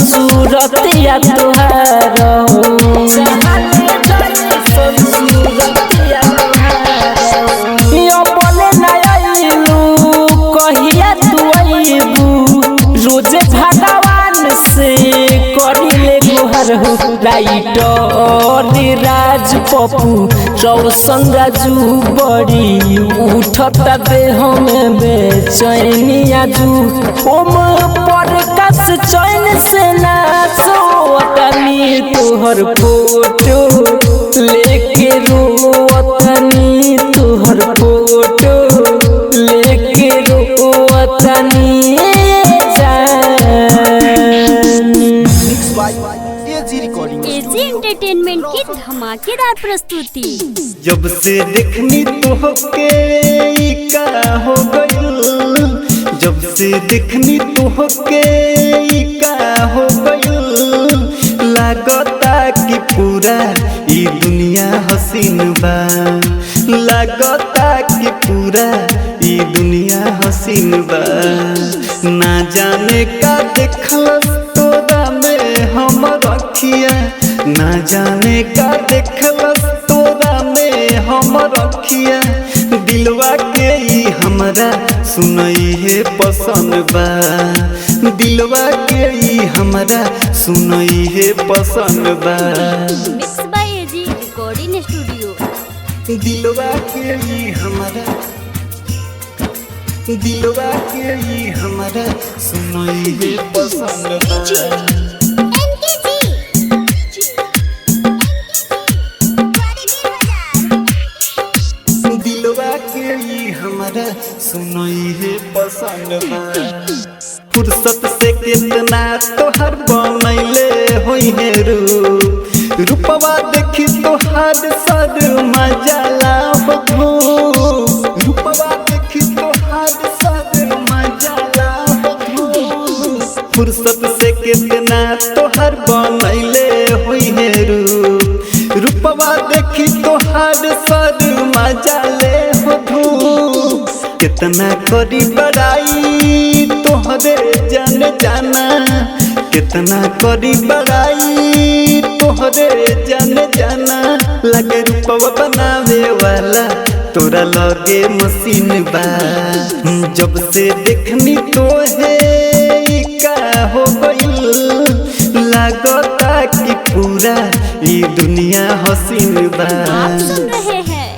सूरतिया तुहार हो यो बोले ना आइलू कहिया तू आइबू रोजे भगवान से करिले गुहर हो राइटर राज पप्पू रौशन राजू बड़ी उठता देह में बेचैनी आजू ओम प्रकाश चैन से नाचो तनी तोहर फोटो लेके रोवतनी तोहर फोटो लेके रोवतनी mix by AG recording AG entertainment की धमाकेदार प्रस्तुति। जब से देखनी तोहके ई का हो गइल जब से देखनी तोहके ई का हो गइल लागता कि पूरा ई दुनिया हसीन बा लागता कि पूरा ई दुनिया हसीन बा ना जाने का देखलस तोरा में हमर अखिया ना जाने का देखलस तोरा में हमर अखिया दिलवा के ई हमरा सुनई है पसंद बा दिलवा के ई हमरा सुनई है पसंद बा mix by AG recording studio. दिलवा के ई हमरा दिलवा के ई हमरा सुनई है पसंद बा दिलवा के ई हमरा सुनई है पसंद बा फुर्सत से कितना तोहर बनैले होई है रूपवा देखी तोहर सद मजाला हो रूपवा देखी तोहर सद मजाला हो फुर्सत से कितना तोहर बनैले होई है रूपवा देखी तोहर सद मजाले हो कितना करी बड़ाई तोहरे जान जाना कितना करी बड़ाई तोहरे जान जाना लगे रूपवा बनावे वाला तोरा लगे मशीन बा जब से देखनी तोहे ई का हो गइल लागता कि पूरा ई दुनिया हसीन बा। आप सुन रहे हैं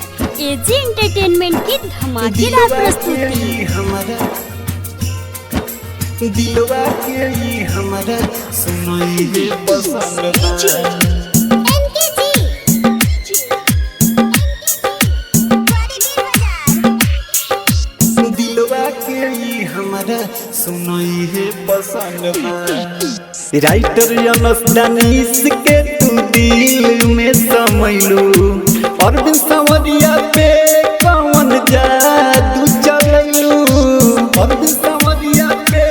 एजी एंटरटेनमेंट की धमाकेदार प्रस्तुति। हमारा दिलवा के ई हमरा सुनई है पसंद बा दिलवा के ई हमरा सुनई है पसंद बा राइटर अनस दानिश के तू दिल में समैलू और बिन संवरिया पे कौन जादू चलैलू और बिन संवरिया पे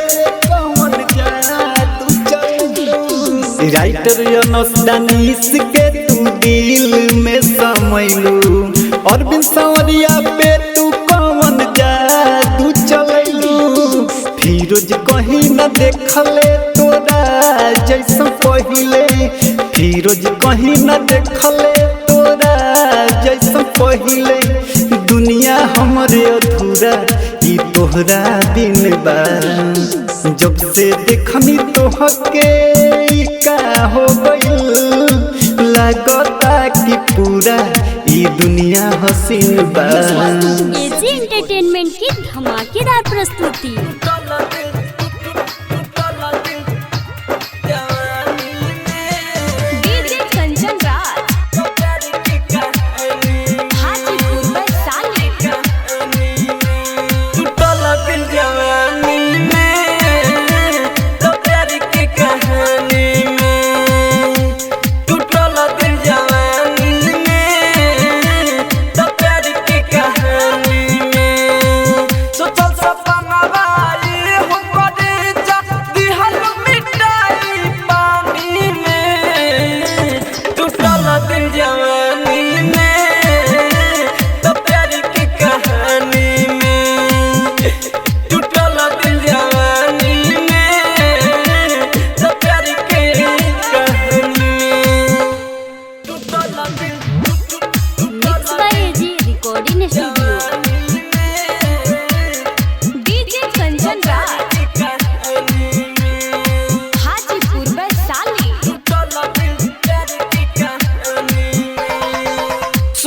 कौन जादू चलैलू राइटर अनस दानिश के तू दिल में समैलू और बिन संवरिया पे तू कौन जादू चलैलू फिरोज कहीं न देखले तोरा जैसा पहिले फिरोज कहीं न देखले तोरा जैसा पहिले दुनिया हमरे अधूरा ई तोहरा दिन बा जब से देखनी तोहके ई का हो गइल लागता कि पूरा ई दुनिया हसीन बा। एजी एंटरटेनमेंट की धमाकेदार प्रस्तुति। डीजे कंचन राज हाजीपुर वैशाली।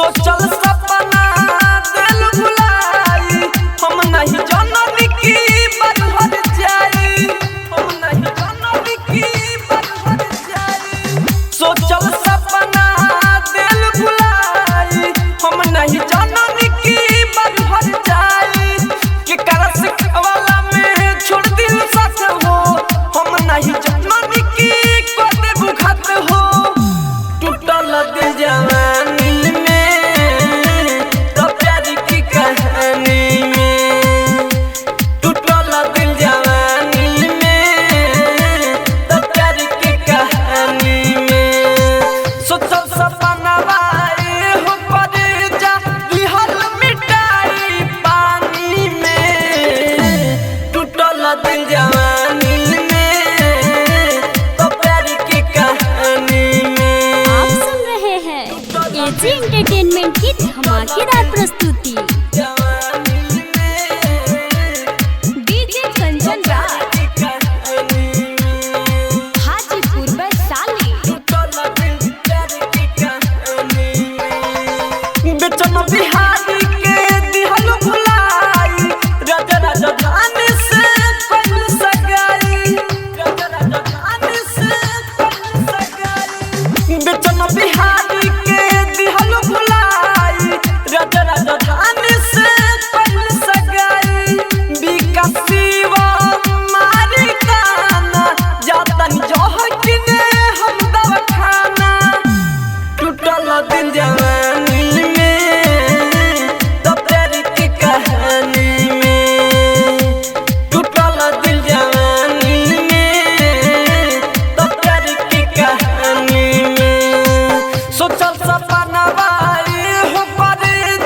सोचल सपना दिल भुलाई, हम नहीं जाननी की बरहर जाई, हम नहीं जाननी की बरहर जाई। सोचल सपना दिल भुलाई, हम नहीं जाननी की बरहर जाई। कि करस वाला में छोड़ दिल साथ हो, हम नहीं जाननी की कोते बुखत हो। टूटल दिल जवानी में तो प्यार की कहानी में, टूटल दिल जवानी में तो प्यार की कहानी में। सोचल सपना वाए हो पर जा दिहल मिटाई पानी में, टूटल दिल जवानी में तो प्यार की कहानी में। आप सुन रहे हैं एजी एंटरटेनमेंट की धमाकेदार प्रस्तुति। डीजे कंचन राज हाजीपुर वैशाली। बेचन बिहारी के दिहल भुलाई, राजा राजधानी से कइल सगाई, राजा राजधानी से कइल सगाई। बेचन बिहारी के दिहल भुलाई, राजा राजधानी से कइल सगाई। विकासीवा मारी ताना जातन जह किने हम दवाखाना। टूटल दिल जवानी में तो प्यार की कहानी में, टूटल दिल जवानी में तो प्यार की कहानी में। सोचल सपना वाए हो पर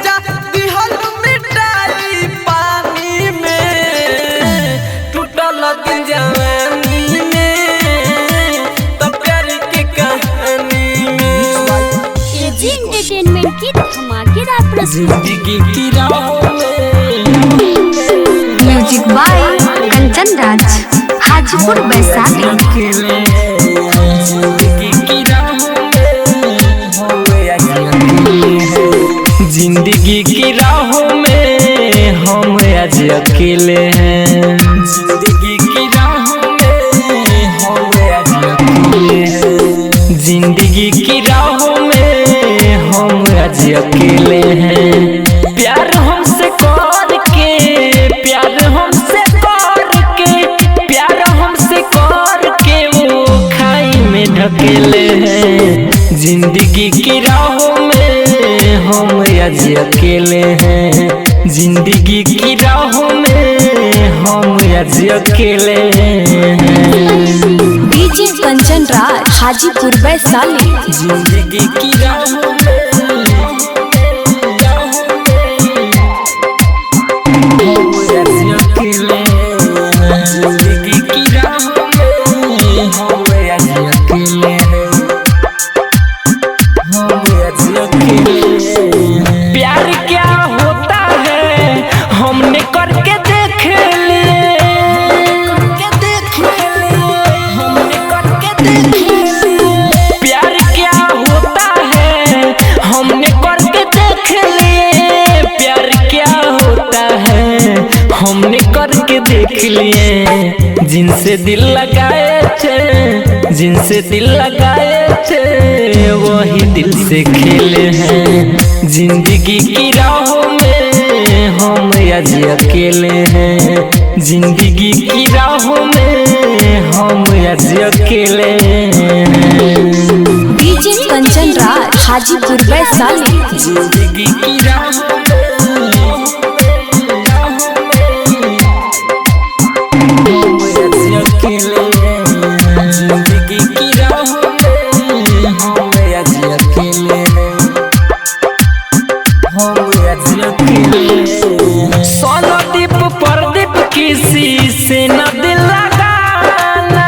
जा दिहल मिटाई पानी में, टूटल दिल जवानी में तो प्यार की कहानी में। एजी एंटरटेनमेंट की धमाकेदार प्रस्तुति। जिंदगी की राहों में म्यूजिक बाय कंचन राज हाजीपुर वैशाली। अकेले, जिंदगी की राहों में होए अकेले हैं। जिंदगी की राहों में हम आज अकेले हैं, जिंदगी की राहों में हम आज अकेले हैं। जिंदगी की राहों में हम आज अकेले हैं। प्यार हमसे करके, प्यार हमसे करके, प्यार हमसे करके वो खाई में ढकेले हैं। जिंदगी की राहों में हम आज अकेले हैं, जिंदगी की राहों में हम आज अकेले हैं। डीजे कंचन राज हाजीपुर वैशाली। जिंदगी की राहों में हम आज अकेले हैं, जिंदगी की राहों में हम आज अकेले हैं, हम आज अकेले हैं। प्यार क्या होता है हमने करके देख लिए, हमने करके देख लिए। प्यार क्या होता है हमने करके देख लिए, प्यार क्या होता है हमने करके देख लिए। जिनसे दिल लगाए थे, जिनसे दिल लगाए थे वही दिल से खेले हैं। जिंदगी की राहों में हम आज अकेले हैं, जिंदगी की राहों में हम आज अकेले हैं। डीजे कंचन राज हाजीपुर वैशाली। जिंदगी की राहों में हम आज अकेले हैं, जिंदगी की राहों में हम आज अकेले हैं, हम आज अकेले हैं। सोनदीप प्रदीप किसी से न दिल लगाना,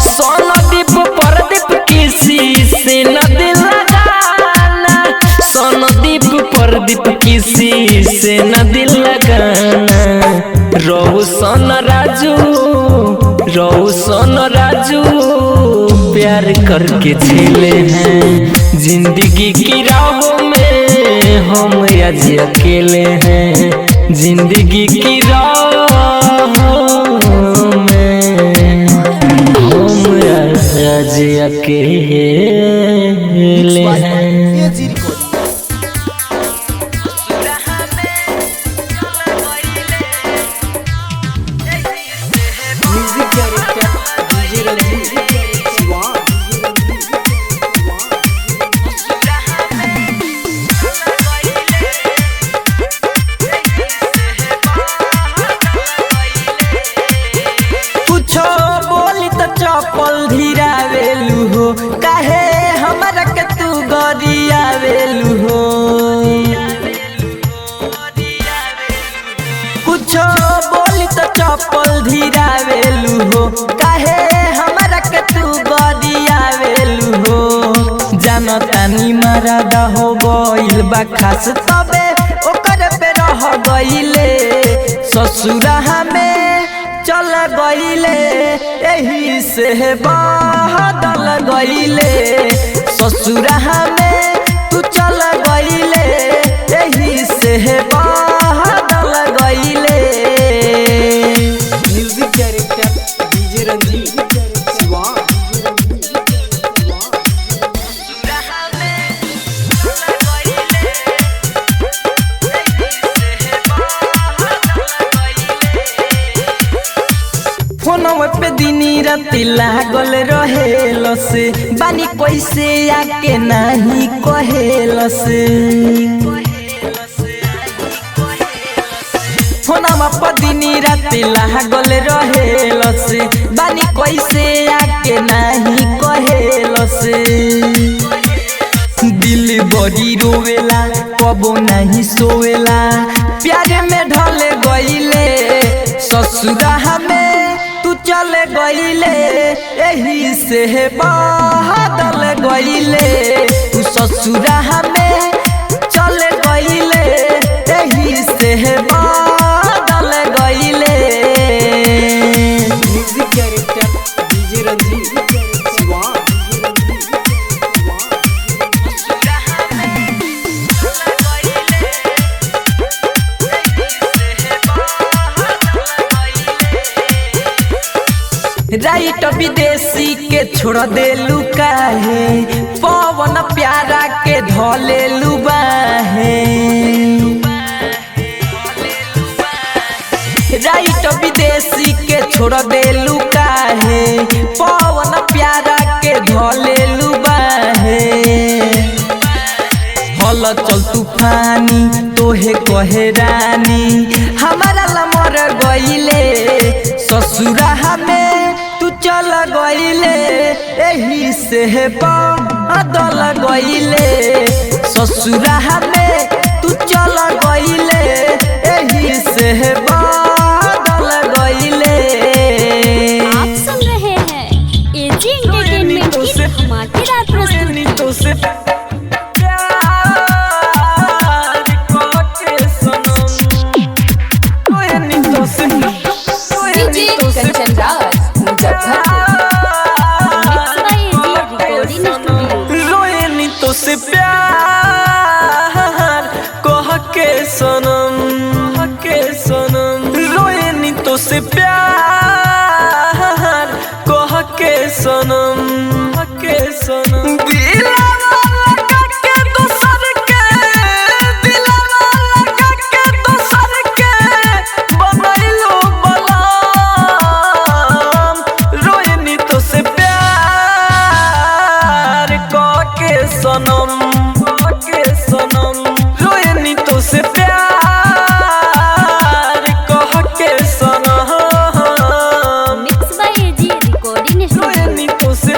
सोनदीप प्रदीप किसी से न दिल लगाना, सोनदीप प्रदीप किसी से न दिल लगाना। रोशन राजू प्यार करके झेले हैं। जिंदगी की राहों में हम आज अकेले हैं। जिंदगी की राहों में हम आज अकेले हैं। Music director DJ Ranjeet Shivan. कुछो बोली तो चप्पल धीरावेलू हो, काहे हमरा के तू गरियावेलू हो। कुछो बोली तो चप्पल धीरावेलू हो, काहे हमरा के तू गरियावेलू हो। जानतानी मरादा हो गइल बा खास, तबे ओकर पे रह गइले। ससुरा में चल गइले, एही से बदल गइले। ससुरा में तू चल गइले, एही से बदल गइले। Music director DJ Ranjeet Shivan. फोनवे पे दिनी राती लागल रहेल से, बानी कैसे आके नाही कहेल से। फोनवा पे दिनी राती लागल रहेल से, बानी कैसे आके नाही कहेल से। दिल बड़ी रोवेला, कबो नहीं सोवेला, प्यार में ढल गइले। ससुरा में तू चल गइले, एही से बदल गइले। तू ससुरा में चल गइले, एही से बदल गइले। Music director DJ Ranjeet Shivan. राइट विदेशी के छोड़ देलू काहे, पवन प्यारा के धलेलू बाहे। राइट विदेशी के छोड़ देलू काहे, पवन प्यारा के धलेलू बाहे। हल चल तूफानी तोहे कहे रानी, हमारा लमर गइले। ससुरा में तू चल गइले, एही से बदल गइले। ससुरा में तू चल गइले, एही से बदल गइले। आप सुन रहे हैं एजी एंटरटेनमेंट की धमाकेदार प्रस्तुति। कंचन राज मुजफ्फरपुर। रोएनी तो से प्यार कह के सनम, रोएनी तो से प्यार कह के सनम। दिलवा लगा के दोसर के, दिलवा लगा के दोसर के बनैलो बलम। रोएनी तो से प्यार कह के सनम, रोएनी तो से प्यार कह के सनम। Mix by AG recording studio. रोएनी तो से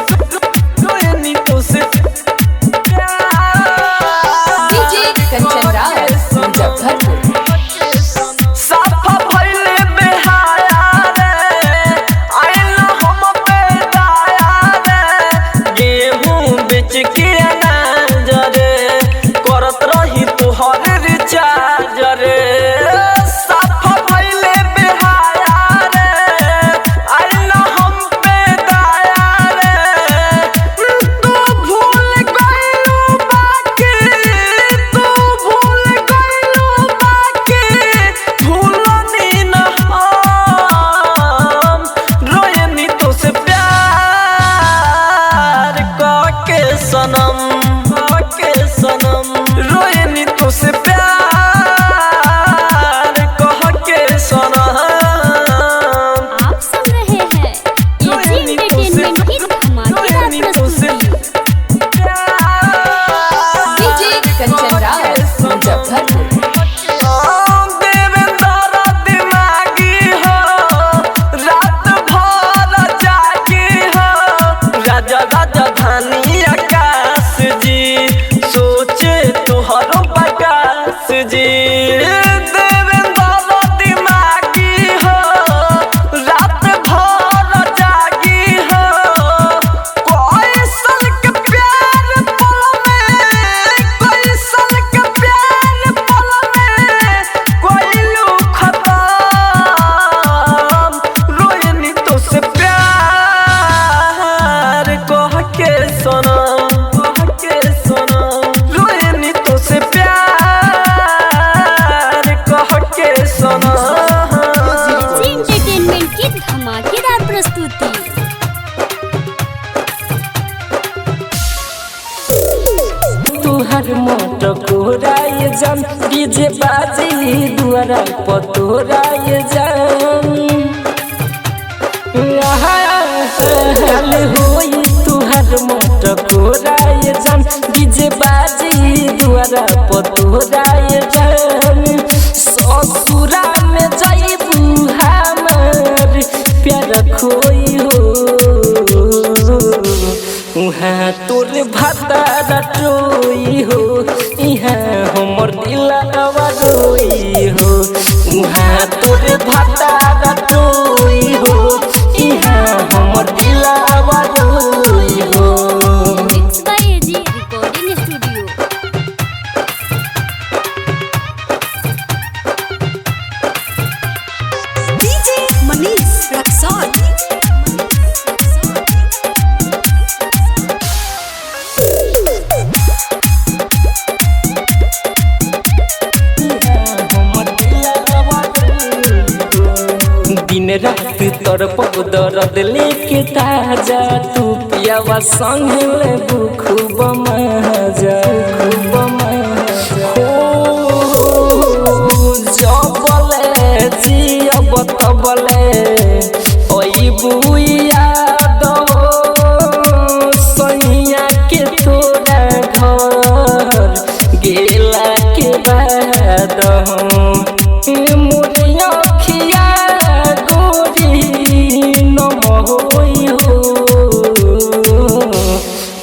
तुहार मटकोराय जान डीजे बाजी दुआरा पतोराय जान हाल होई तुहार मटकोराय जान डीजे बाजी दुआरा पतोराय जान ससुरा में जाइबू हमार प्यार खोई हो उहाँ तोर भातारा टोई हो इहाँ हमर दिलवा रोई हो उहाँ तोर भातारा टोई हो इहाँ हमर दिलवा रोई हो। Mix by AG recording studio. DJ Manish Raxaul. दिन रात तोर दर्द लेके ताजा तू पियावा संग ले खूब मजा हो जबले जियब तबले ओई बुइया दो सैया के तोरा घर गेला के बाद मोरिया खिया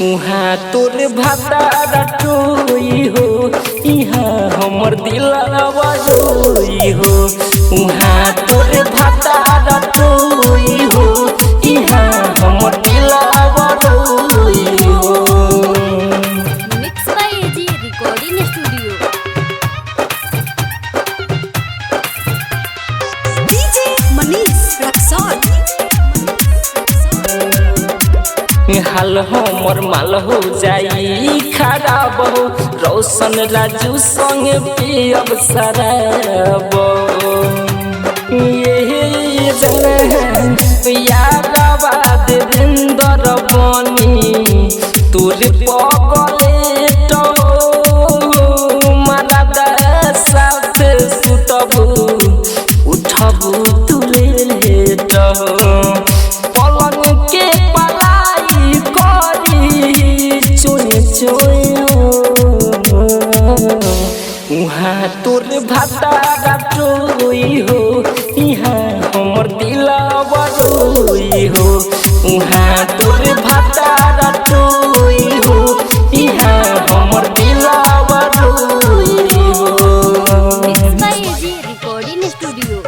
उहाँ तोर भातारा टोई हो इहाँ हमर दिलवा रोई हो उहाँ तोर भातारा टोई हो इहाँ हमर दिलवा रोई हो। Mix by AG recording studio. DJ Manish Raxaul. हाल हमर माल हो जाई खराब हो रोशन राजू संग पियब शराब ये जन यादवा देवेंद्र बनी तोर पगले तो मरदा साथ सुतबू उठबू तुले लेट पलंग के उहाँ तोर भातारा टोई हो इहाँ हमर दिलवा रोई हो उहाँ तोर भातारा टोई हो इहाँ हमर दिलवा रोई हो। Mix by AG recording studio.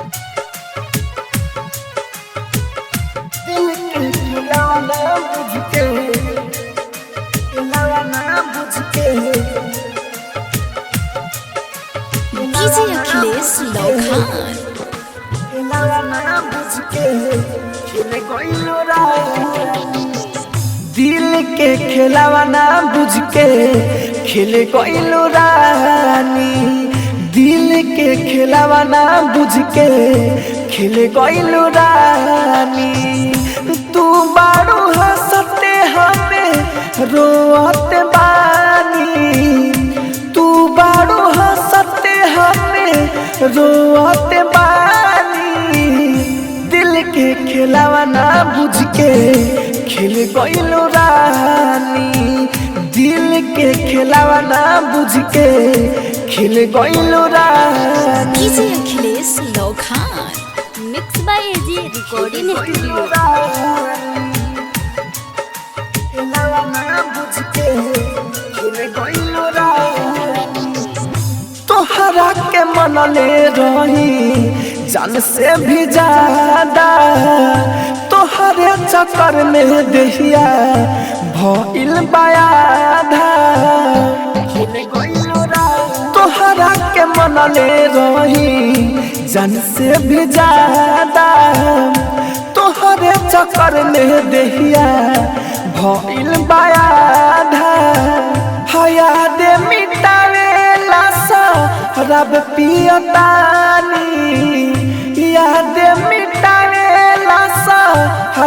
DJ Akhilesh Laukhan. दिल के खेलावा ना बुझ के खेल गइलो रानी दिल के खेलावा ना बुझ के खेल गइलो रानी तू बारू हंसते हमें रोते बानी तू बारू हंसते हमें रोते बानी दिल के खेलावा ना बुझ के खेल गइलो रानी दिल के खेलावा ना बुझ के खेल गइलो रानी। DJ Akhilesh Laukhan. Mix by AG recording studio. तोहरा के मनले रही जान से भी ज्यादा तोहरे चक्कर में देहिया भइल बायाधा तोहरा के मनले रही जान से भी ज्यादा तोहरे चक्कर में देहिया भइल बायाधा हया दे मिटावे लासा रब पियतानी याद मिटावे लासा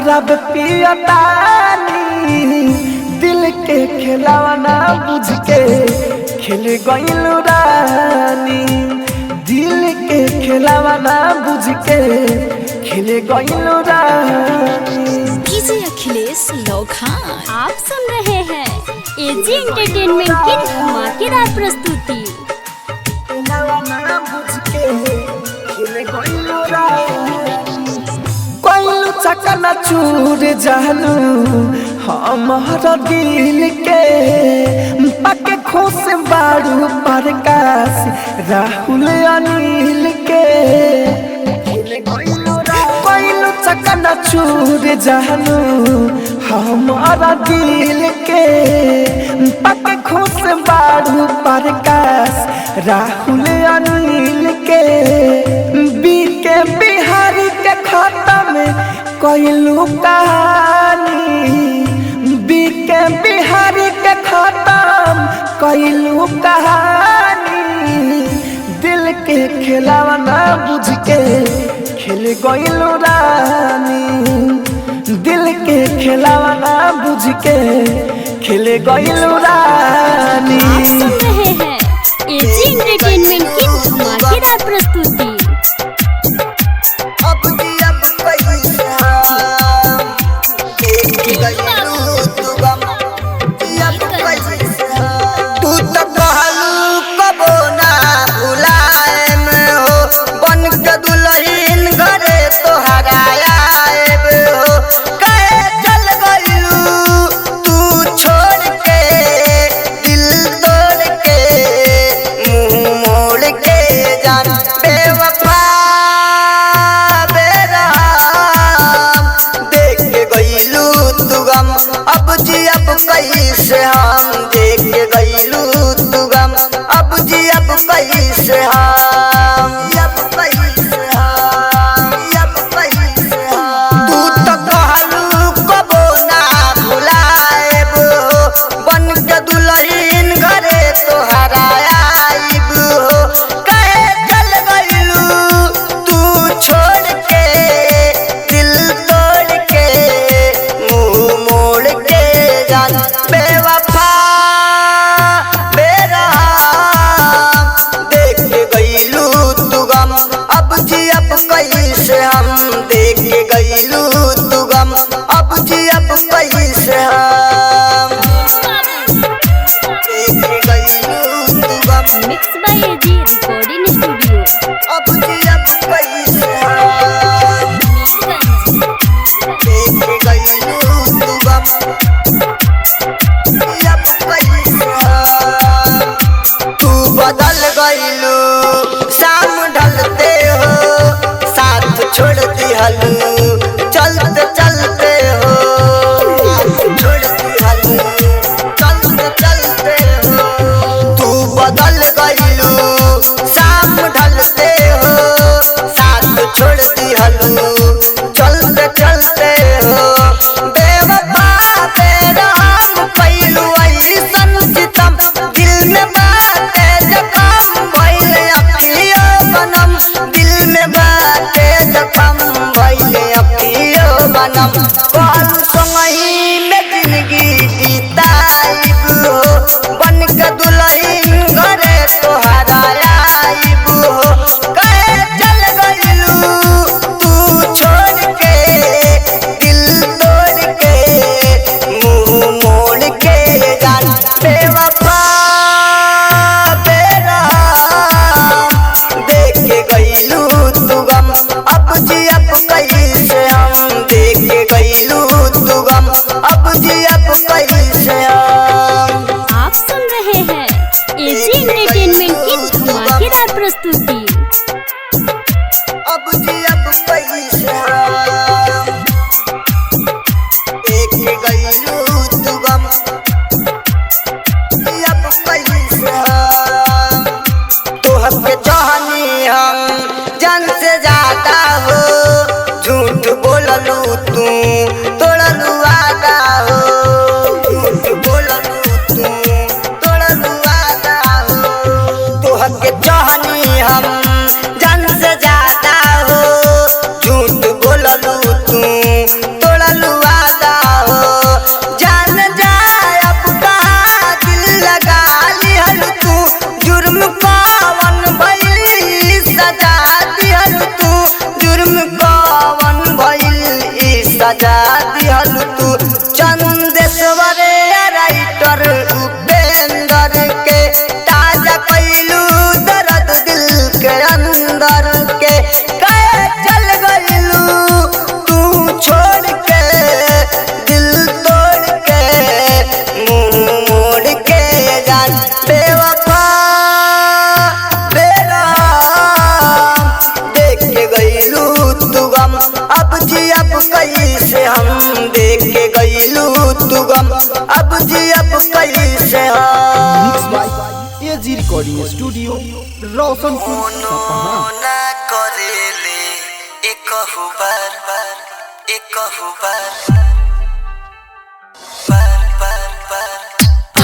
रब पियतानी दिल के खिलौना बुझ के खेल गइलू रानी दिल के खेलावा ना बुझ के खेल गइलू रानी। डीजे अखिलेश लोखान। आप सुन रहे हैं एजी एंटरटेनमेंट की धमाकेदार प्रस्तुति। कोइलू चकना चूर जानू हमारा दिल के पके खुश बारू प्रकाश राहुल अनिल के। कोइलू चकना चूर जानू हमारा दिल के पके खुश बारू प्रकाश राहुल अनिल के। बीके बिहारी के खाता में कोइलू कहानी बीके बिहारी के खाता में कोइलू कहानी। दिल के खिलावा ना बुझ के खेल गइलू रानी दिल के खिलावा ना बुझ के खेल गइलू रानी। आप सुन रहे हैं एजी एंटरटेनमेंट की धमाकेदार प्रस्तुति। तू तो कहलू कबो ना भुलाए में हो बन के दुल्हन घरे तोहरा आएब हो। कहे चल गइलू तू छोड़ के दिल तोड़ के मुंह मोड़ के जान बेवफा बेराम देख के गइलू तू गम अब जी अब कैसे हम देख के गइलू तू गम अब जी अब कैसे हम तू तो कहलू कबो ना भुलाएब हो बन के दुल्हन घरे तोहरा आइब हो। कहे चल गइलू तू छोड़ के दिल तोड़ के मुंह मोड़ के जान बेवफा बेराम देख के गइलू तू गम अब जी अब कैसे हम देख के गइलू तू गम अब जी अब कैसे हम देख के गइलू तू गम mix by AG recording studio. अब जी अब कैसे हम देख के गइलू तू गम अब कैसे हम। तू बदल गइलू शाम ढलते हो साथ छोड़ दिहलू चलते चलते हो छोड़ दिहलू चलते चलते हो। तू बदल गइलू शाम ढलते हो साथ छोड़ दिहलू चलते चलते हो। बेवफा बेरहम कइलू ऐसन सितम दिल में बाटे जखम भइले अखियो बनम दिल में बाटे जखम भइले अखियो बनम। कहलू संगही में जिंदगी जीताइब हो बन के दुल्हन घरे तोहरा आइब हो। कहे चल गइलू तू छोड़ के दिल तोड़ के मुंह मोड़ के जान बेवफा बेराम देख के गइलू तू गम अब जी अब कैसे हम देख के गइलू तू देख के गईलू तू गम अब जी अब कैसे हम एजी रिकॉर्डिंग स्टूडियो रोशनपुर सपहा ना करेले एक बार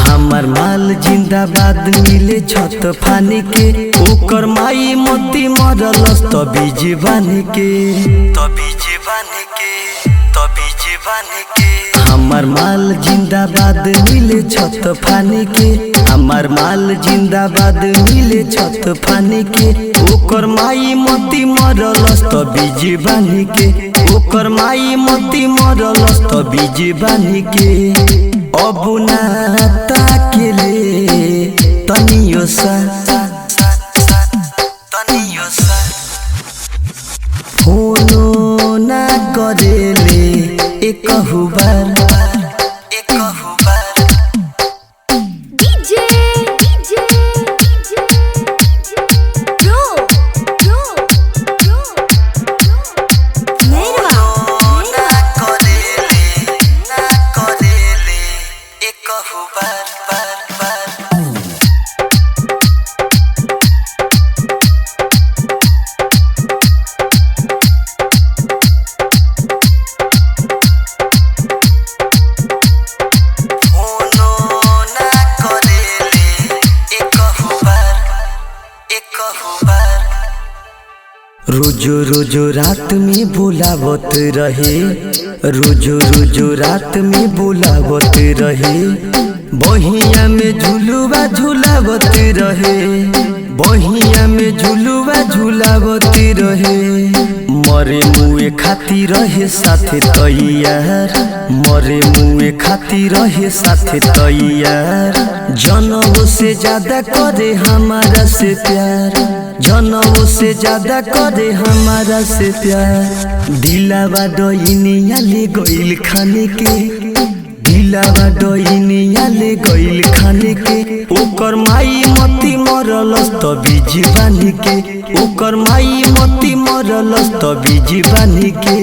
हमर माल जिंदाबाद मिले छत फानी के ओकर माई मोती मरलस त बीज बानी के हमर माल जिंदाबाद मिले छत फानी के हमर माल जिंदाबाद मिले छत फानी के ओकर माई मोती मरलस त बीज बानी के ओकर माई मोती मरलस त बीज बानी के अब ना ताकेले तनियो सा फोनो ना करेले एक बार डीजे रो मेहरवा रोजो रोजो रात में बुलावत रहे रोजो रोजो रात में बुलावत रहे बहिया में झुलुआ झुलावत रहे बहिया में झुलुआ झुलावत रहे मरे मुए खाती रहे साथे तैयार मरे मुए खाती रहे साथे तैयार जनों से ज्यादा करे हमारा से प्यार जनों से ज्यादा करे हमारा से प्यार दिलावा डोइनिया ले गइल खाने के दिलावा डोइनिया ले गइल खाने के ओकर माई मती मरलस त बीज बानी के ओकर माई मती मरलस त बीज बानी के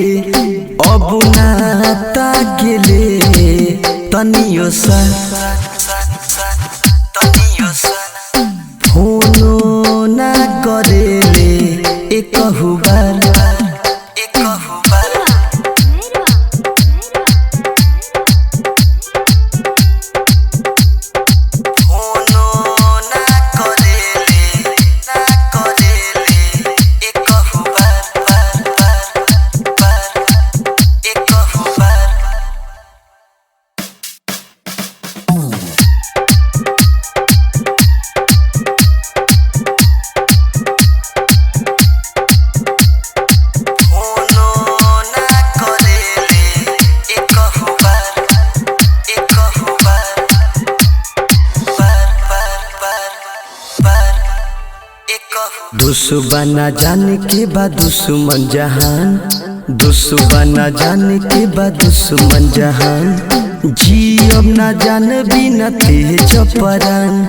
अब ना ताकेले तनियो सा फोनो ना करेले एक बार दुश्मना जाने के बाद दुश्मन जहान दुश्मना जाने के बाद दुश्मन जहान जी अब ना जान बिना तेज परान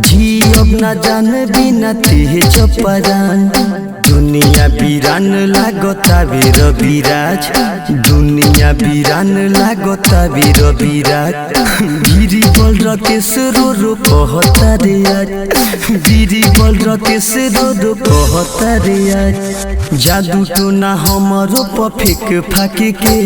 जी अब ना जान बिना तेज परान दुनिया वीरान लागता वीर विराज दुनिया वीरान लागता वीर विराज गिरी बल रकेश रो कहता रे आज गिरी बल रकेश रो कहता रे आज जादू टोना हमरो पफेक फाके के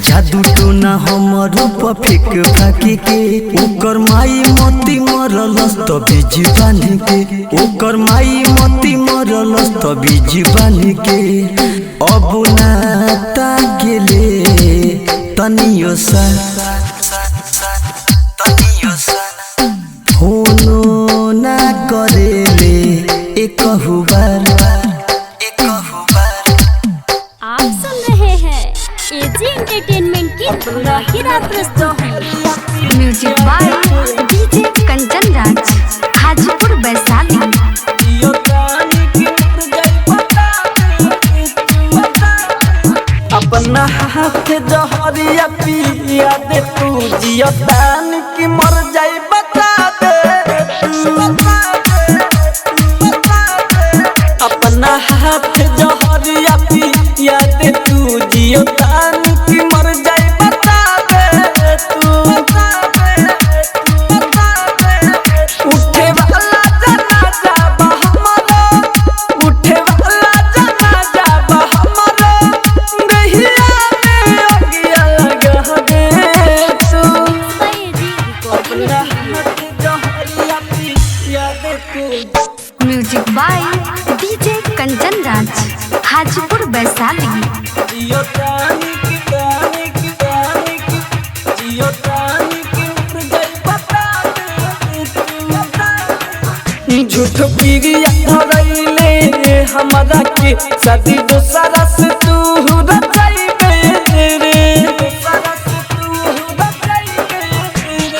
जादू टोना हमरो पफेक फाके के ओकर माई मती मरलस त बीज बानी के ओकर माई मती मरलस त बीज बानी के अब ना ताकेले तनियो सा फोनो ना करेले एक बार आप सुन रहे हैं एजी एंटरटेनमेंट की धमाकेदार प्रस्तुति। Music by DJ Kanchan Raj Hajipur Vaishali. अपना हाथ जहरिया पिया दे तू जियतान की मर जाई बता दे अपना हाथ जहरिया पिया दे तू जियतान की मर जाई बता झूठ पीरिया धरैले हमारा के शादी दोसरा से तू रचाइबे रे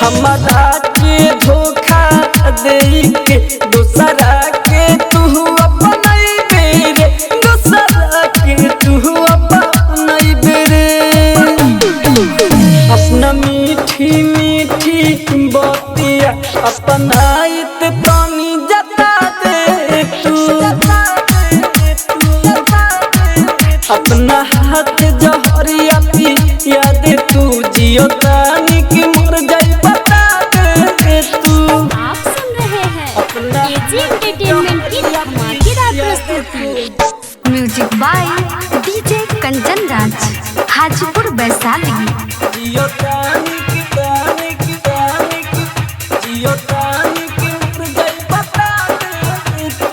हमारा के धोखा दे के दोसरा के तू अपनाइबे रे दोसरा के तू अपनाइबे रे अपना मीठी मीठी बतिया अपनाइत तनी जता दे तू अपना हाथ जहरिया पिया दे तू जियो तानी की मर जाई बता दे तू। आप सुन रहे हैं एजी एंटरटेनमेंट की धमाकेदार प्रस्तुति। Music by DJ Kanchan Raj Hajipur Vaishali. जियो तानी की तानी की तानी की जियो तानी की मर जाई बता दे तू।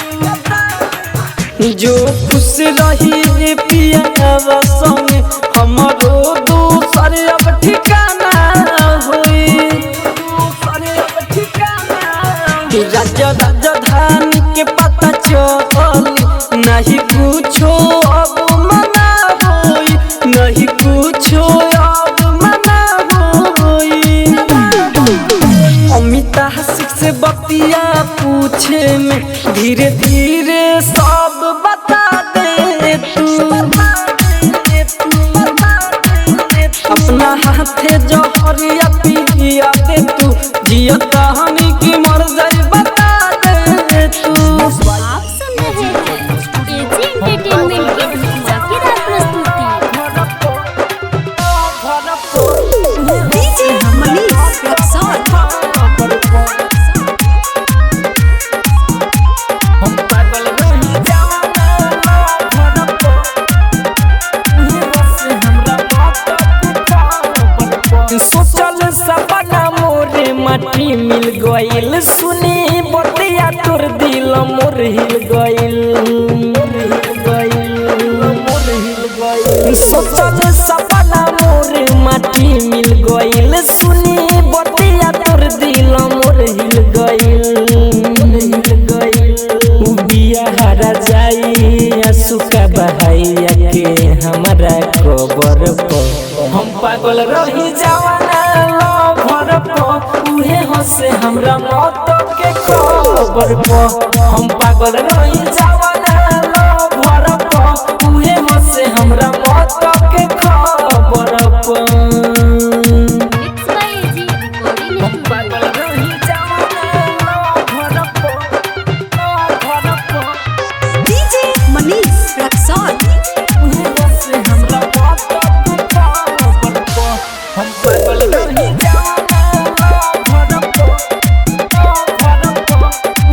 जो खुश रही पिया संग हमारो दूसर अब ठिकाना होई राजा राजधानी के पता चली नहीं कुछो अब मना होई नहीं कुछो अब मना होई अमिता हसिक से बतिया पूछे में धीरे धीरे सब बता दे तू अपना हाथे जहरिया पिया दे तू जियो कहानी की मर जाई बता दे तू। आप सुन रहे हैं एजी एंटरटेनमेंट की धमाकेदार प्रस्तुति। डीजे मनीष रक्सौल। सोचल सपना मोरे माटी मिल गइल सुनी बतिया तोर दिल मोर हिल गइल सोचल सपना मोरे माटी मिल गइल सुनी बतिया तोर दिल मोर हिल गइल बिया हरा जाई सुका बहाइया के हमारा कबर पर हम पागल रही जवाना लवर पर उहे हंसे हमरा मौत के खबर पर हम पागल रही जवाना लवर पर उहे हंसे हमरा मौत के खबर पर मिक्स बाय एजी रिकॉर्डिंग हम पागल रही जवाना लवर पर डीजे मनीष रक्सौल। उहे हंसे हमरा मौत के खबर पर हम पागल रही जवाना लवर पर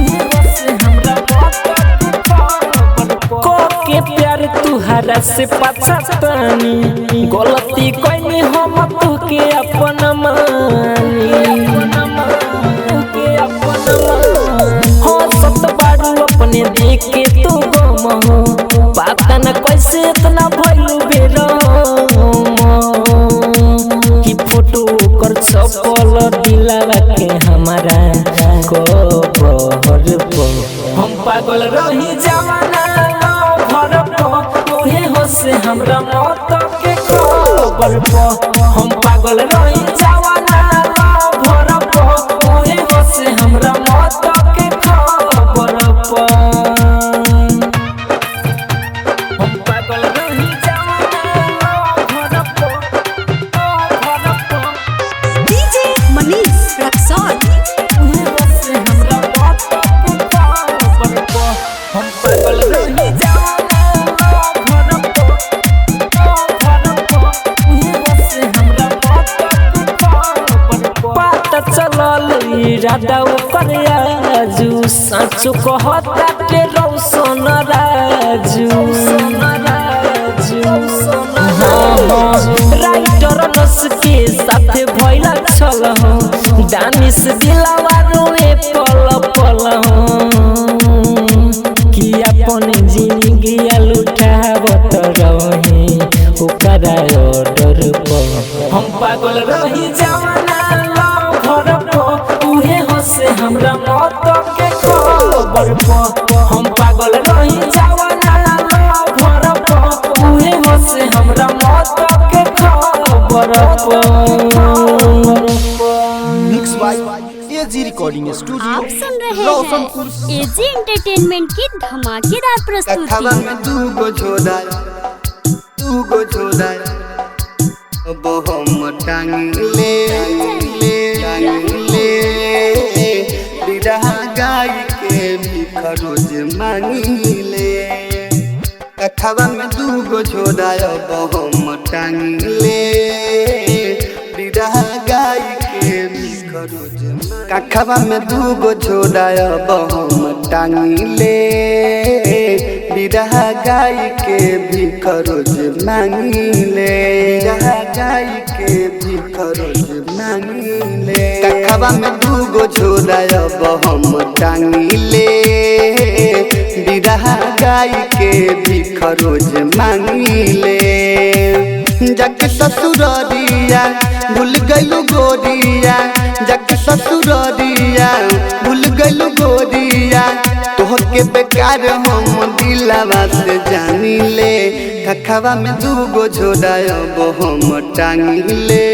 उहे हंसे हमरा मौत के खबर पर को के प्यार तुहरा से पछतानी गलती कइनी हम तोके अपन मानी हो सत बारू अपने देख के तू गम हो पता न कैसे इतना भइलू बेरम कि फोटो कर छपल दिलावा के हमारा कबर पर हम पागल रही जवाना लवर पर उहे हंसे हमरा मौत के खबर पर हम पागल रही जवाना लवर पर उहे हंसे हमरा मौत के खबर पर हम पागल रही जवाना लवर पर डीजे मनीष रक्सौल। उहे हंसे हमरा मौत के खबर पर हम पागल रही जवाना लवर पर उहे हंसे हमरा मौत के खबर पर पता चलल इरादा ओकर आजू साचो कहता के रौशन राजू राइटर नस के साथे भइला छल हो दानिश दिलावा रोए पल पल हो कि अपन जिंदगी लुटावत रहे ओकरा ऑर्डर पर हम पागल रही जवाना लवर पर उहे हंसे हमरा मौत के खबर कबर पर हम पागल रही जवाना लवर पर उहे हंसे हमरा मौत के खबर पर। Mix by AG recording studio आप सुन रहे हैं एजी एंटरटेनमेंट की धमाकेदार प्रस्तुति। में दूगो झोला अब हम टांगले बिरहा गाय के भी खरोज मांगले कखवा में दूगो झोला अब हम टांगले बिरहा गाय के भी खरोज कखवा में दूगो झोला अब हम टांगले बिरहा गाय के भी खरोज मांगले बिरहा गाय के भी खरोज मांगले कखवा में दूगो झोला अब हम टांगले बिरहा गाय के भी खरोज मांगले जग ससुररिया भूल गइलु गोरिया जग ससुररिया भूल गइलु गोरिया तोहके बेकार हम दिलवा से जानिले कखवा में दूगो झोला अब हम टांगले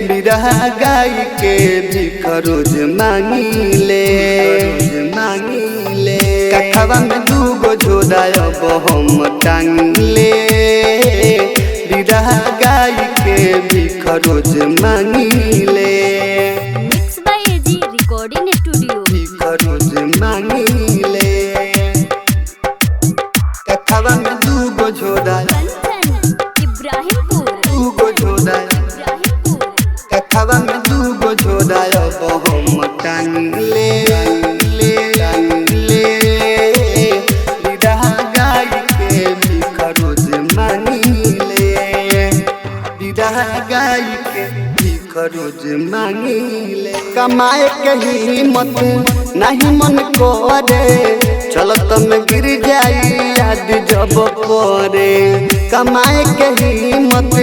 बिरहा गाय के भी खरोज मांगले कखवा में दूगो झोला अब हम टांगले बिरहा गाय के भी खरोज मांगले mix by AG recording studio. भी खरोज मांगले कखवा में दूगो झोला कंचन इब्राहिमपुर दूगो झोला कखवा में दूगो झोला अब हम टांगले बिरहा गाय के भी खरोज मांगले बिरहा गाय के भी खरोज मांगले कमाए के हिम्मत नहीं मन करे चलत में गिर जाई याद जब पड़े कमाए के हिम्मत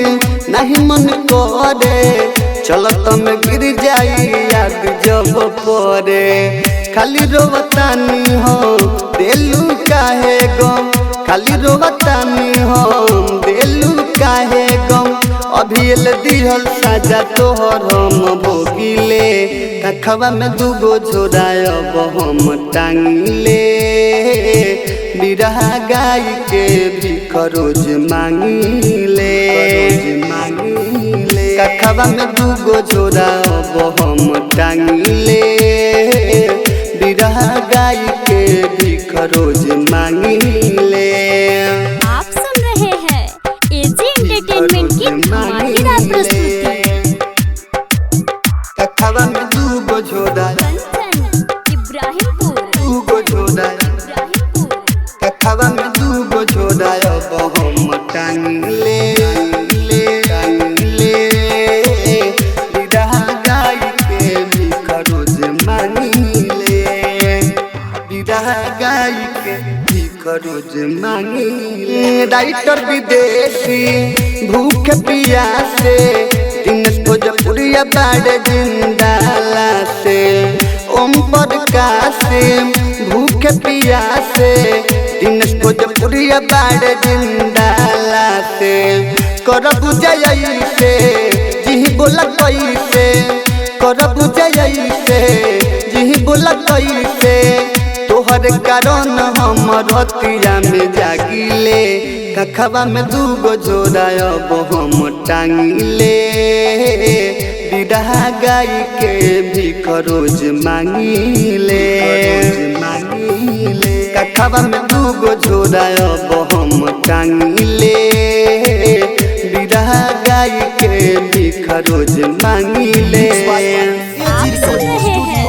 नहीं मन करे चलत में गिर जाई याद जब पड़े खाली रोवतानी हो दिलू काहे गम खाली रोवतानी हो दिलू काहे गम अभी एल दिहल साजा तोहर हम भोगिले कखवा में दूगो झोला अब हम टांगले बिरहा गाय के भी खरोज मांगले कखवा में दूगो झोला अब हम टांगले बिरहा गाय के भी खरोज मांगले। आप सुन रहे हैं एजी एंटरटेनमेंट की धमाकेदार प्रस्तुति। कखवा में दूगो झोला कंचन इब्राहिमपुर दूगो झोला कखवा में दूगो झोला अब हम टांगले बिरहा गाय के भी खरोज मांगले बिरहा गाय के भी खरोज मांगले राइटर विदेशी भूख पियासे दिनेश भोजपुरिया बाड़े जिंदाला से ओम प्रकाश भूख पियासे दिनेश भोजपुरिया बाड़े जिंदाला से करब जय से जी बोला कैसे करब जय से जी बोला कैसे तोहर कारण हम रतिया में जागिले कखवा में दूगो झोला अब हम टांगले बिरहा गाय के भी खरोज मांगले कखवा में दूगो झोला अब हम टांगले बिरहा गाय के भी खरोज मांगले। आप सुन रहे हैं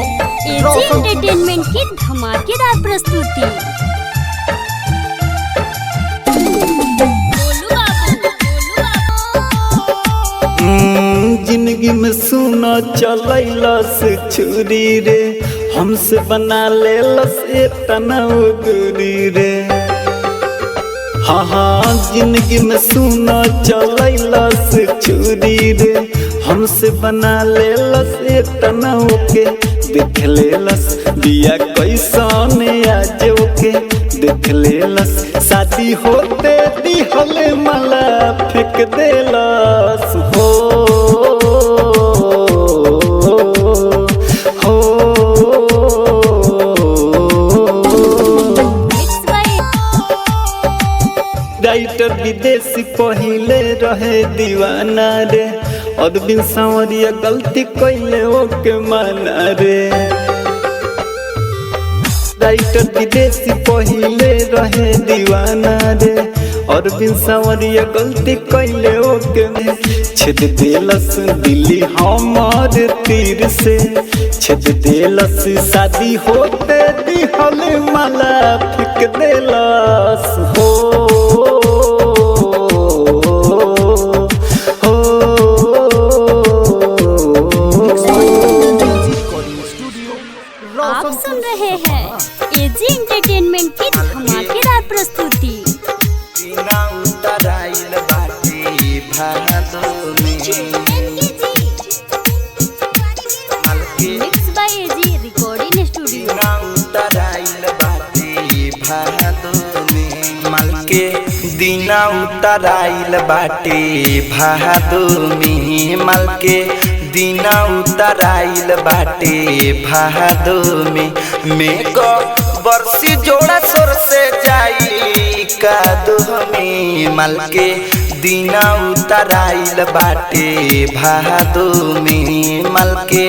एजी एंटरटेनमेंट की धमाकेदार प्रस्तुति। जिंदगी में सुना चलैलस छुरी रे हमसे बना लेलस इतना गुरी रे हाँ हाँ जिंदगी में सुना चलैलस छुरी रे हमसे बना लेलस इतना के देख लेलस बिया कैसन आज ओके देख लेलस शादी होते दिहले माला फेंक देलस हो राइटर विदेशी पहिले रहे दीवाना रे अदबिन सांवरिया गलती कैले ओके माना रे राइटर विदेशी पहिले रहे दीवाना रे अरविंद सांवरिया गलती कैले ओके छेद देलस दिल्ली हमार तीर से छेद देलस शादी होते दिहल माला फेंक देलस हो आप सुन रहे हैं एजी एंटरटेनमेंट की धमाकेदार प्रस्तुति। Mix by AG recording studio. के दीना उतराइल बाटे भादो में माल के दीना उतराइल बाटे भादो में को बरसी जोड़ा सोर से जाई कादो में माल के दीना उतराइल बाटे भादो में माल के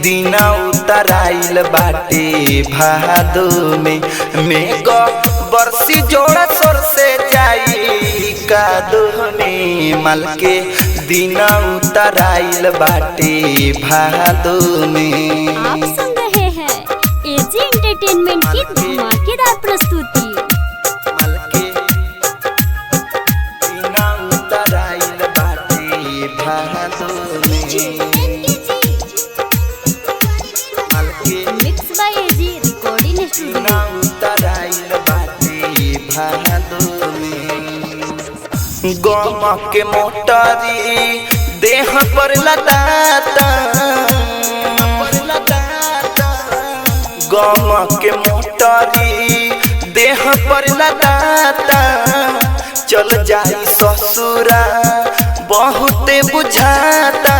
दीना उतराइल बाटे भादो में को बरसी जोड़ा सोर से जाई कादो में माल के दीना उतराइल बाटे भादो में। आप सुन रहे हैं एजी एंटरटेनमेंट की धमाकेदार प्रस्तुति। माल के दीना उतराइल बाटे भादो में माल के mix by AG recording studio. उतराइल बाटे भादो में गम के मोटरी देह पर लदाता गम के मोटरी देह पर लदाता चल जाई ससुरा बहुते बुझाता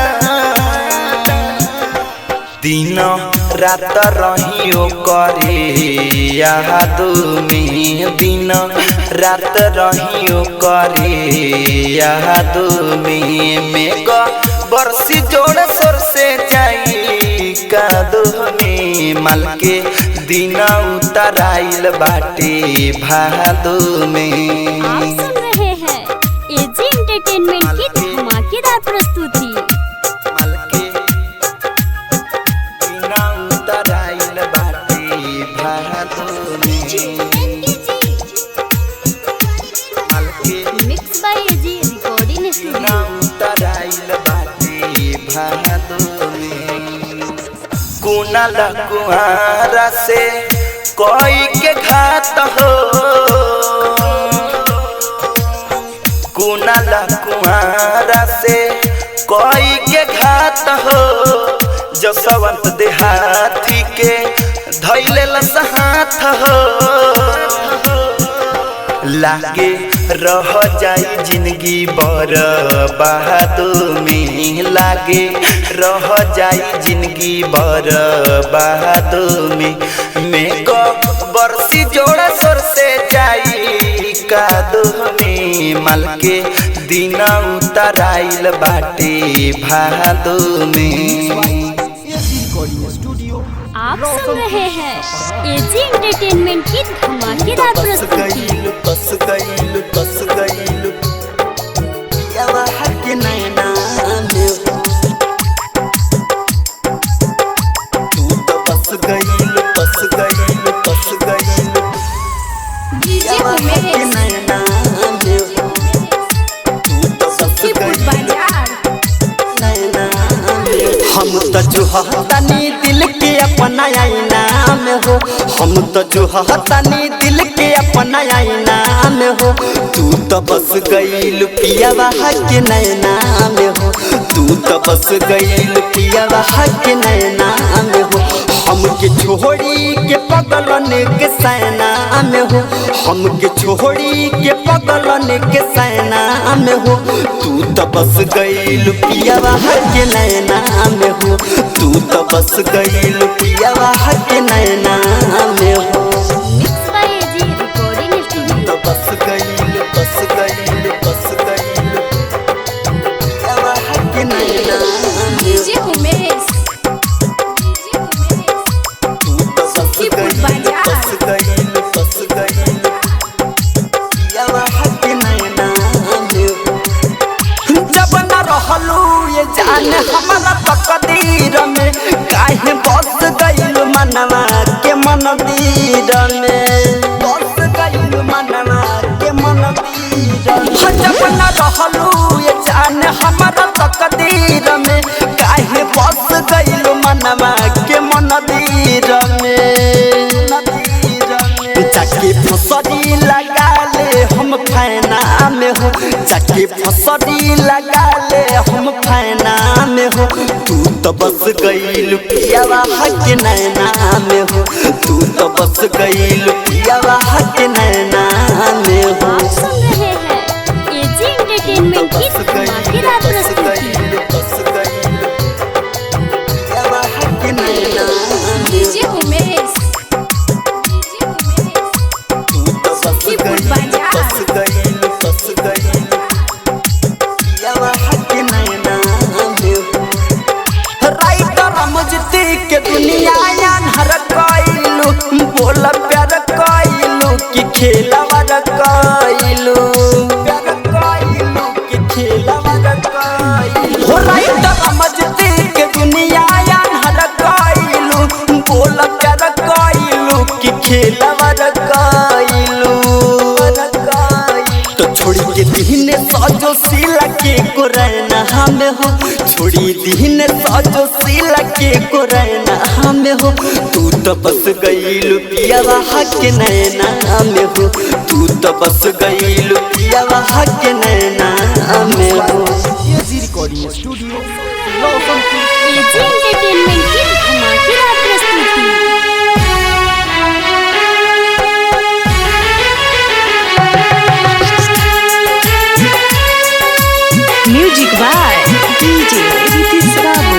दिन रात रहियो करे यादो में दिन रात रहियो करे यादो में को बरसी जोड़ सोर से जाई कादो में माल के दिन उतराइल बाटे भादो में। आप सुन रहे हैं एजी एंटरटेनमेंट की धमाकेदार प्रस्तुति। Mix by AG recording studio. Kunal कुहारा से कोई के घात हो कुनाल कुहारा से कोई के घात हो जसवंत देहाती के धैले हाथ हो लागे रह जाई जिंदगी बर बहादो में लागे रह जाई जिंदगी बर बहादो में को बरसी जोड़ा सोर से जाई कादो में माल के दीना उतराइल बाटे भादो में। आप सुन रहे हैं एजी एंटरटेनमेंट की धमाकेदार प्रस्तुति। तस गइल यावा के नैना में तू तो बस गइल डीजे के उमेश नैना में तू तो बस गइल नैना में। हम तो जो हतानी दिल के अपना आईना में हो हम तो जो हतानी दिल के अपना आईना में हो तू तो बस गइल पियावा के नैना में हो तू तो बस गइल पियावा के नैना में हो हमके छोड़ी के पगलन के सैना में हो, हमके छोड़ी के पगलन के सैना में हो। तू तो बस गईल पियावा के नैना में हो, तू तो बस गईल पियावा के नैना में हो। Mix by AG recording studio. तो बस गईल पियावा के नैना में डीजे उमेश तू तो बस गईल पियावा के नैना में हो। जब न रहलू ये जान हमारा तकदीर में, काहे बस गईल मनवा के मनदीर में, बस गईल मनवा के मनदीर में। जब न रहलू ये जान हमारा तकदीर में, काहे बस गईल मनवा के मनदीर में। जाके फसरी लगा ले हम फैना में हो, जाके फसरी लगा ले हम फैना में हो। तू तो बस गईल पियावा के नैना में हो, तू तो बस गईल पियावा के नैना में हो। आप सुन रहे हैं एजी एंटरटेनमेंट की धमाकेदार प्रस्तुति। पियावा के नैना में डीजे उमेश के दुनिया हर कइलू, बोल प्यार कइलू कि खेलवा कइलू, प्यार कइलू कि खेलवा कइलू। हो राइट समझती के दुनिया हर कइलू, बोल प्यार कइलू कि खेलवा कइलू। तो छोड़ी के दीने सजो सिला के कोरैना हमें हो, छोड़ी दीने सजो सिला के कोरैना हमें हो। तू तो बस गईल पियावा के नैना में हो, तू तो बस गईल पियावा के नैना में हो। एजी एंटरटेनमेंट की धमाकेदार प्रस्तुति। म्यूजिक बाय डीजे रितेश बाबू।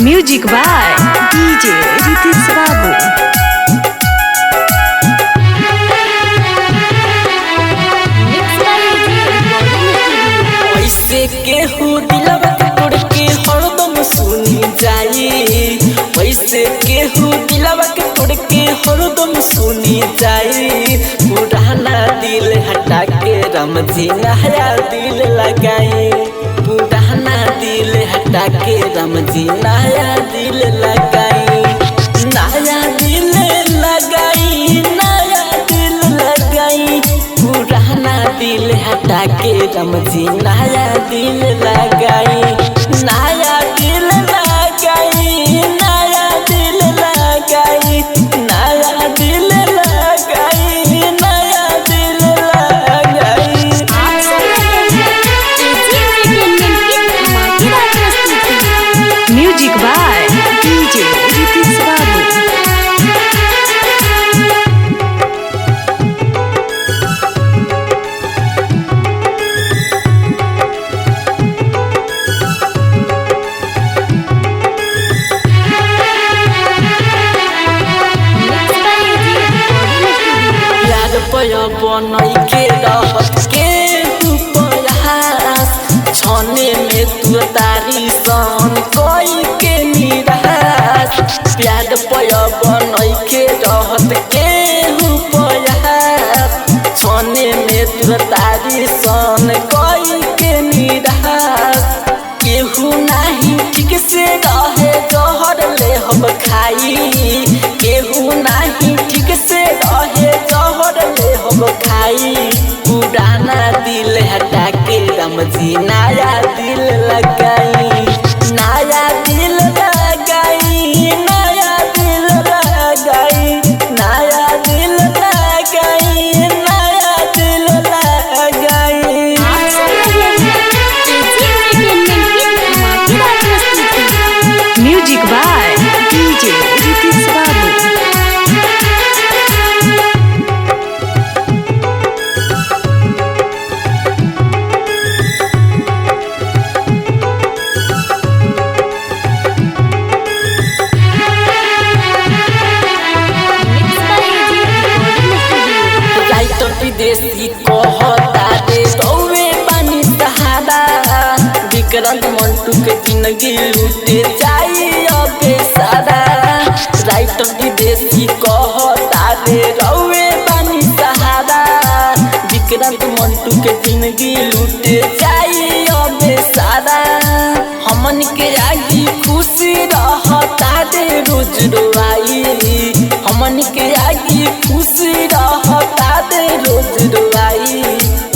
Music by DJ Ritesh Babu. Mix by AG recording studio. वैसे केहू दिलवा के तोड़ के हरदम सुनी जाई, वैसे केहू दिलवा के तोड़ के हरदम सुनी जाई। पुराना दिल हटा के रमजी नया दिल लगाई, पुराना दिल हटा के रमजी नया दिल लगाई। नया दिल लगाई, नया दिल लगाई, पुराना दिल हटा के रमजी नया दिल लगाई। नया दिल लगाई, नया दिल लगाई, नया दिल लगाई, नया दिल लगाई। आप सुन रहे हैं एजी एंटरटेनमेंट की धमाकेदार प्रस्तुति। Music by DJ Ritesh Babu. Mix by AG recording studio. प्यार पया बनई के रहत के तू प्रयास, छने में तू तारी सन कोई के निराश। प्यार पया बनई के रहत के प्रयास, छने में तू तारी सन कोई के निराश। केहू नहीं ठीक से रहे जहर ले हम खाई, केहू नहीं ठीक से रहे जहर ले हम खाई। पुराना दिल हटा के रमजी नया दिल लगाई, नया दिल लगाई, नया दिल लगाई, नया दिल लगाई, नया विक्रांत मंटू के जिंदगी लूटे जाई अबे सारा राइटर विदेशी कहता रे रउए बानी सहारा विक्रांत मंटू के जिंदगी लूटे जाई अबे सारा हमन के आगी खुशी रहता रे रोज रोआई हमन के आगी खुशी रहता रे रोज रोआई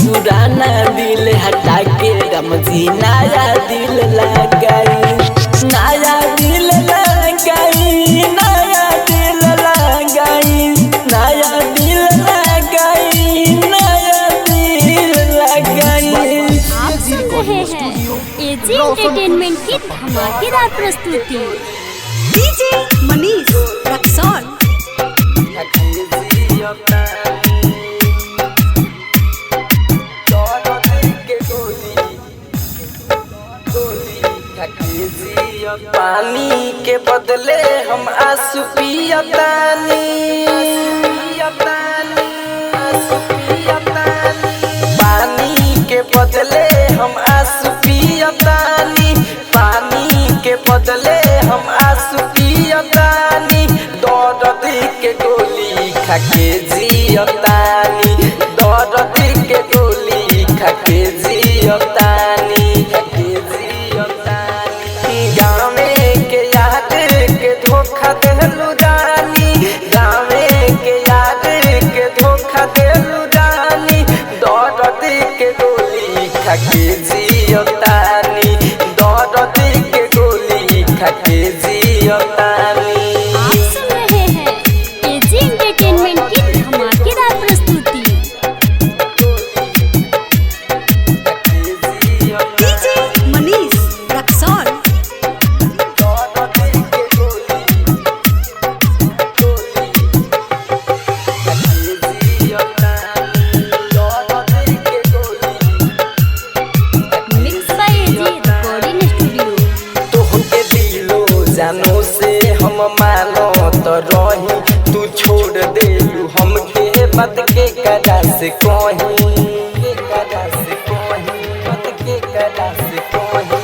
पुराना दिल हटा के रमजी नया दिल लगाई नया दिल लगाई नया दिल लगाई नया दिल लगाई नया दिल लगाई। आप सुन रहे हैं एजी एंटरटेनमेंट की धमाकेदार प्रस्तुति। डीजे मनीष रक्सौल। पानी के बदले हम आंसू पियतानी पानी के बदले हम आंसू पियतानी पानी के बदले हम आंसू पियतानी दर्द के गोली खा के जियतानी दर्द के गोली खा के जियतानी गाँवे के याद के धोखा देलू रानी गाँवे के याद के धोखा देलू रानी दर्द के गोली खा के जियतानी दर्द के गोली खा के जियतानी। आप सुन रहे हैं एजी एंटरटेनमेंट की धमाकेदार प्रस्तुति। DJ Manish Raxaul. Mix by AG recording studio. तोहके दिलो जानो से हम मानो तो रही तू छोड़ देलू हमके बात के करा से कहीं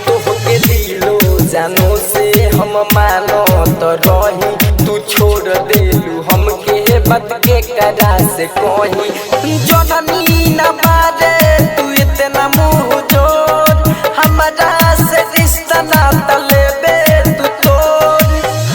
तोहके दिलो जानो से हम मानो तो रही तू छोड़ देलू हमके बात के करा से कहीं जननी न बारे तू इतना मुँह जोर हमारा से रिश्ता ना तलेबे तू तोड़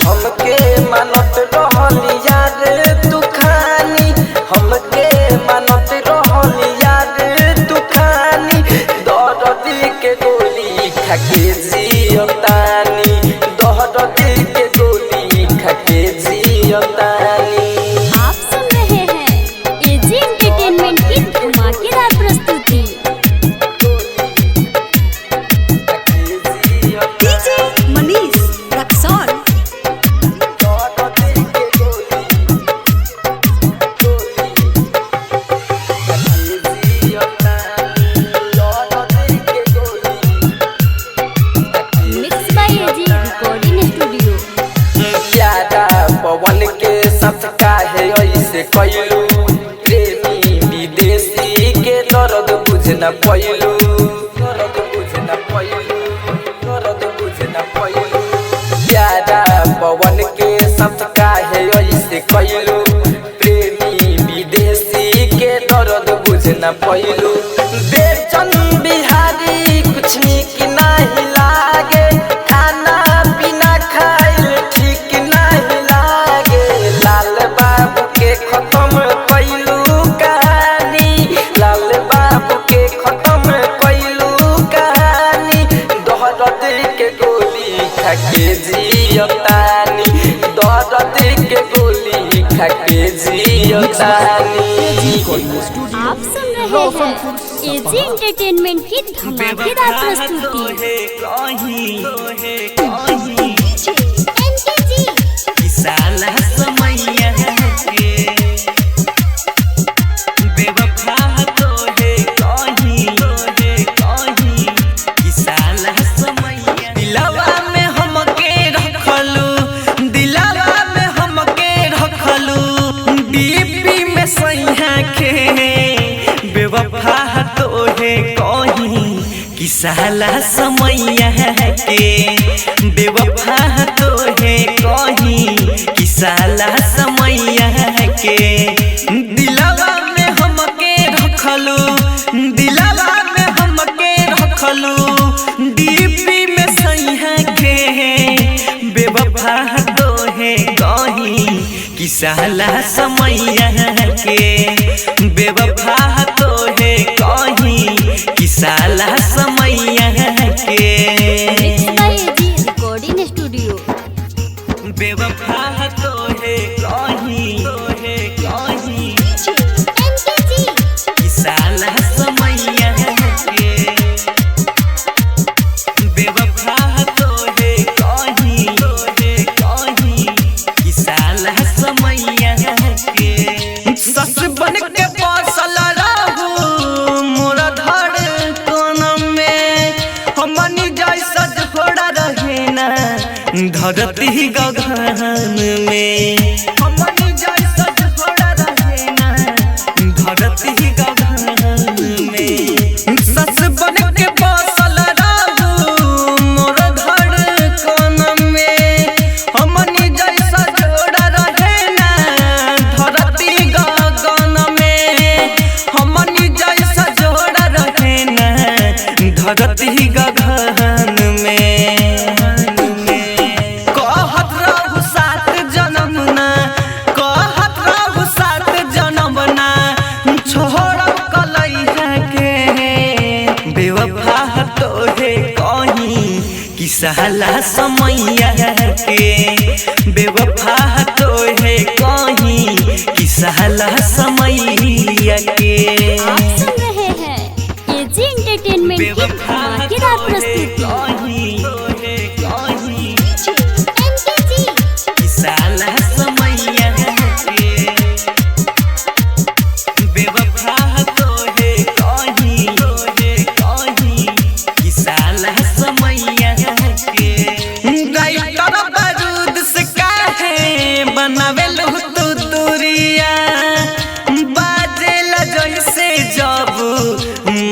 हमके मानत रहली यार तू खानी हमके मानत रहली यार तू खानी दर्द के गोली खा के जियतानी दर्द के गोली खा के जियतानी। आप सुन रहे हैं एजी एंटरटेनमेंट की धमाकेदार प्रस्तुति। DJ Manish Raxaul. Mix by AG recording studio. प्यारा पवन के साथ काहे ऐसे कैलू प्रेमी विदेशी के दर्द बुझ न पैलू प्यारा पवन के साथ काहे ऐसे कैलू प्रेमी विदेशी के दर्द बुझ न पैलू बेचन बिहारी कुछ निक नहीं लागे खाना पीना खाइल ठीक नहीं लागे लाल बाबू के खत्म कैलू कहानी लाल बाबू के खत्म कैलू कहानी दर्द के गोली खा के जियतानी दर्द के गोली खा के जियतानी। आप सुन रहे हैं एजी एंटरटेनमेंट की धमाकेदार प्रस्तुति। दिलवा में हमके रखलू दिलवा में हमके रखलू डीपी में सैया के बेवफा तोहे कहीं कि साला समैया के बेवफा तो है कहीं कि साला समैया के दिलवा में हमके रखलू दिलवा में हमके रखलू डीपी में सैया के बेवफा तो है कहीं कि साला समैया के बेवफा तो है कहीं कि साला समैया के रिकॉर्डिंग स्टूडियो बेवफा तो है कहीं कि साला समैया के बेवफा तो है कहीं कि साला समैया के सस बन के बसल रहू मोरा धड़कन में हमनी जैसा झोड़ा रहे ना धरती गगन में हमनी जैसा झोड़ा रहे ना धरती गगन में सस बन के बसल रहू मोरा धड़कन में हमनी जैसा झोड़ा रहे ना धरती गगन में हमनी जैसा जोड़ा रहे ना धरती गगन में कहत रहू सात जन्म ना कहत रहू सात जन्म ना छोड़ कलैया के बेवफा तो है कहीं कि साला समैया के बेवफा तो है कहीं कि साला समैया के आप सुन रहे हैं केजी एंटरटेनमेंट की धमाकेदार प्रस्तुति कि साला समैया के बेवफा तो है कहीं कि साला समैया के राइटर बारूद से काहे बनावेलू तू दूरिया बाजेला जैसे जब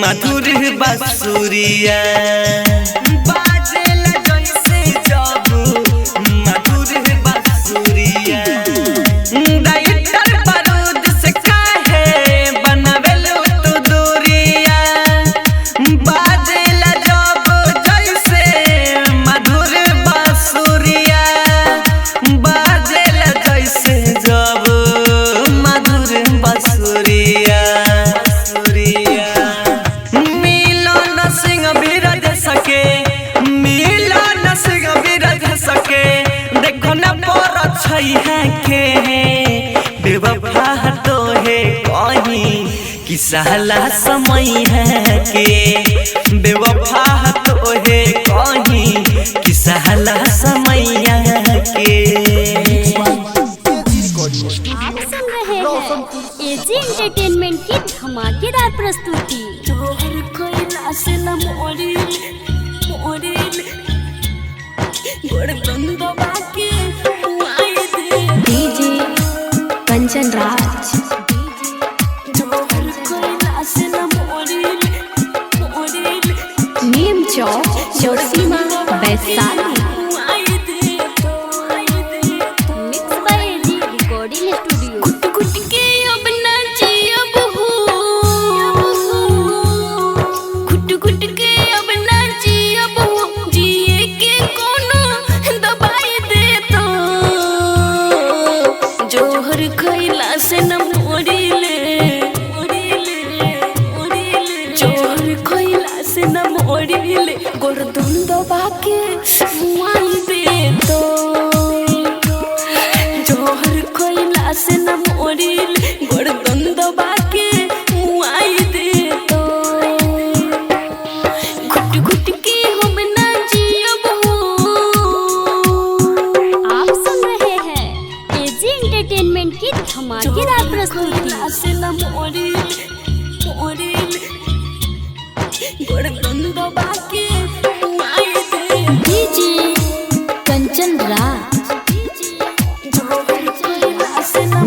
मधुर बांसुरिया बाजेला जैसे जब मधुर बांसुरिया राइटर बारूद से काहे बनावेलू तू दूरिया बाजेला जब जैसे मधुर बांसुरिया बाजेला जैसे जब मधुर बांसुरिया मिलन सिंह बिरज सके मिलन सिंह बिरज सके देखो न पर छैहा के बेवफा तो है कहीं कि साला समैया के बेवफा तो है कहीं कि साला समैया के आप सुन रहे हैं केजी एंटरटेनमेंट की धमाकेदार प्रस्तुति DJ Kanchan Raj Neem Chowk Chausima Vaishali mix by AG recording studio गोरदुन दबा के मुआई दे तो जोहर कोइला से न मोरिल गोरदुन दबा के मुआई दे तो घुट घुट के हम ना जियब आप सुन रहे हैं केजी एंटरटेनमेंट की धमाकेदार प्रस्तुति से न मोरिल गोरदुन दबा के मुआई दे DJ Kanchan Raj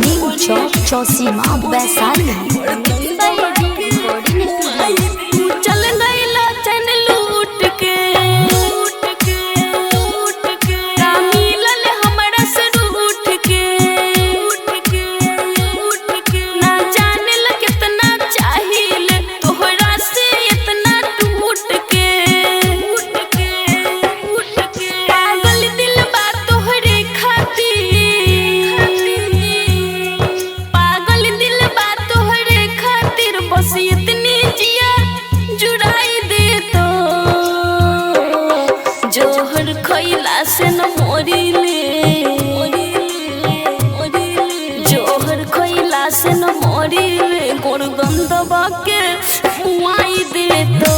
Neem Chowk Chausima Vaishali mix by AG recording studio चल गईला चनलू से न मोरिले, जोहर खइला से न मोरिले, गर्दन दबा के मुआई दे तो,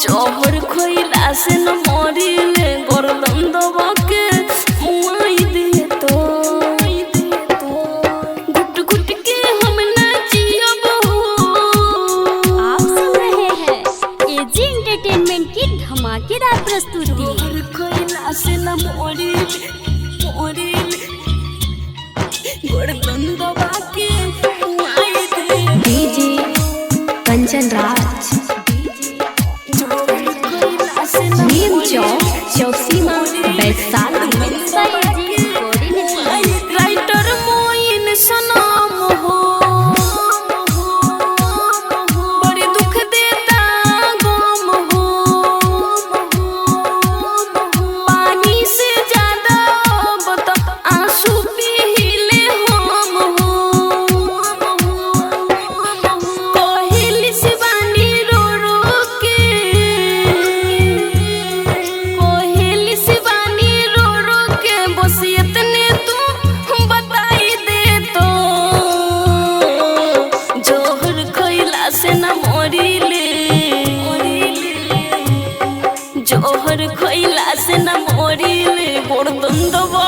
जोहर खइला से न मोरिले, गर्दन दबा के मुआई दे तो, घुट घुट के हम ना जियब हो। आप सुन रहे हैं एजी एंटरटेनमेंट की धमाकेदार प्रस्तुति। जोहर खइला से न मोरिले, गर्दन दबा के मुआई दे, डीजे कंचन राज, जोहर खइला से न नीम चौक चौसीमा वैशाली। राइटर मोइन सनम हो, बड़ी दुख देता गम हो, पानी से ज्यादा अब तो आंसू पीले हम हो, कोहिली शिवानी रो रो के, कोहिली शिवानी रो रो के, बस इतने तू बताई दे तो, जोहर खइला से न मोरिले, जोहर खइला से न मोरिले, गर्दन दबा